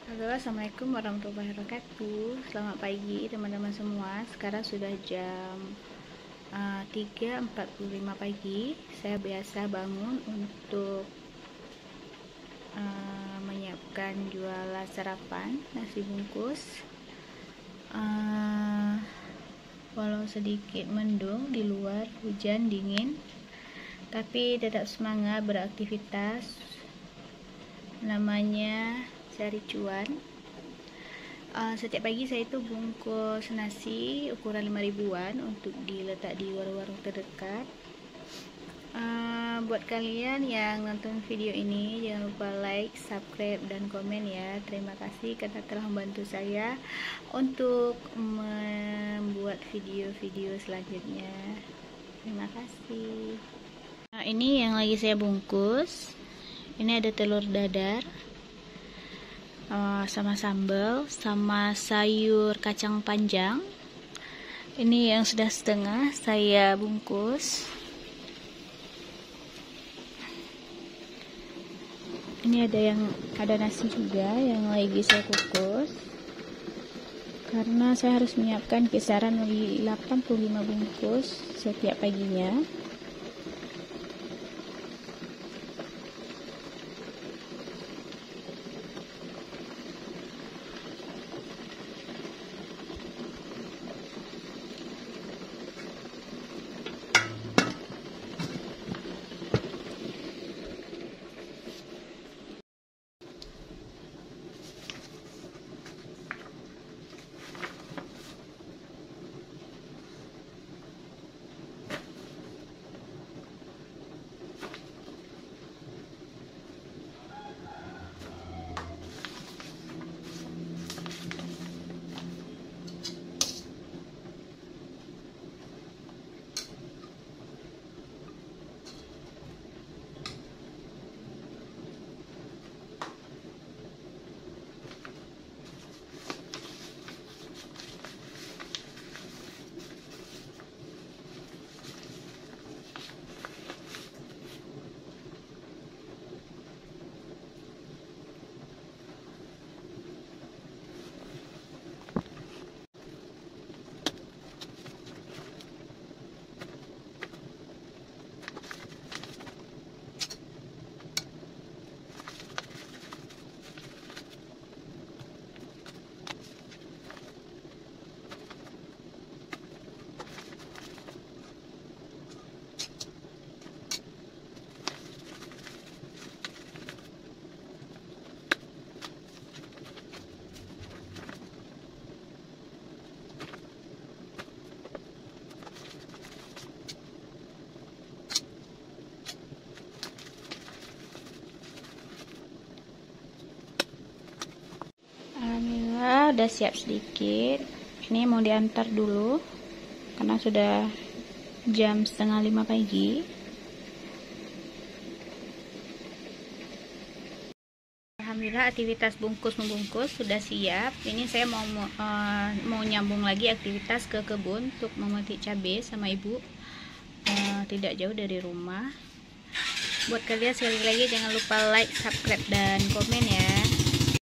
Halo, assalamualaikum warahmatullahi wabarakatuh. Selamat pagi teman-teman semua. Sekarang sudah jam 3.45 pagi. Saya biasa bangun untuk menyiapkan jualan sarapan nasi bungkus. Walau sedikit mendung di luar, hujan dingin, tapi tetap semangat beraktivitas. Namanya cari cuan. Setiap pagi saya itu bungkus nasi ukuran 5 ribuan untuk diletak di warung-warung terdekat. Buat kalian yang nonton video ini, jangan lupa like, subscribe, dan komen ya. Terima kasih karena telah membantu saya untuk membuat video-video selanjutnya. Terima kasih. Ini yang lagi saya bungkus. Ini ada telur dadar, sama sambal, sama sayur kacang panjang. Ini yang sudah setengah saya bungkus. Ini ada nasi juga yang lagi saya kukus, karena saya harus menyiapkan kisaran 85 bungkus setiap paginya. Alhamdulillah udah siap sedikit. Ini mau diantar dulu karena sudah jam 4:30 pagi. Alhamdulillah aktivitas membungkus sudah siap. Ini saya mau nyambung lagi aktivitas ke kebun untuk memetik cabai sama ibu. Tidak jauh dari rumah. Buat kalian sekali lagi jangan lupa like, subscribe, dan komen ya.